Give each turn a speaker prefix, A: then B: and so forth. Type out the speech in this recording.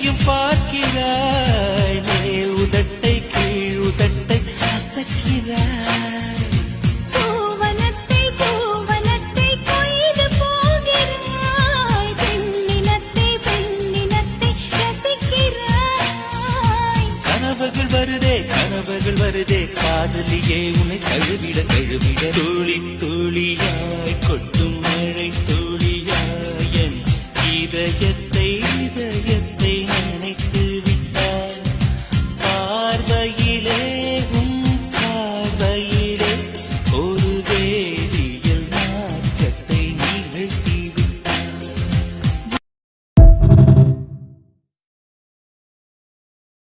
A: நீயும் பார்க்கிறாய், மேல் உதட்டை கீழ் உதட்டை அசக்கிறாய்.
B: பூவனத்தை பூவனத்தை கொய்து போகிறாய், பெண்ணினத்தை பெண்ணினத்தை ரசிக்கிறாய்.
A: கனவுகள் வருதே கனவுகள் வருதே, காதலியே உன்னை தழுவிட தழுவிட துளி துளியாய் கொட்டு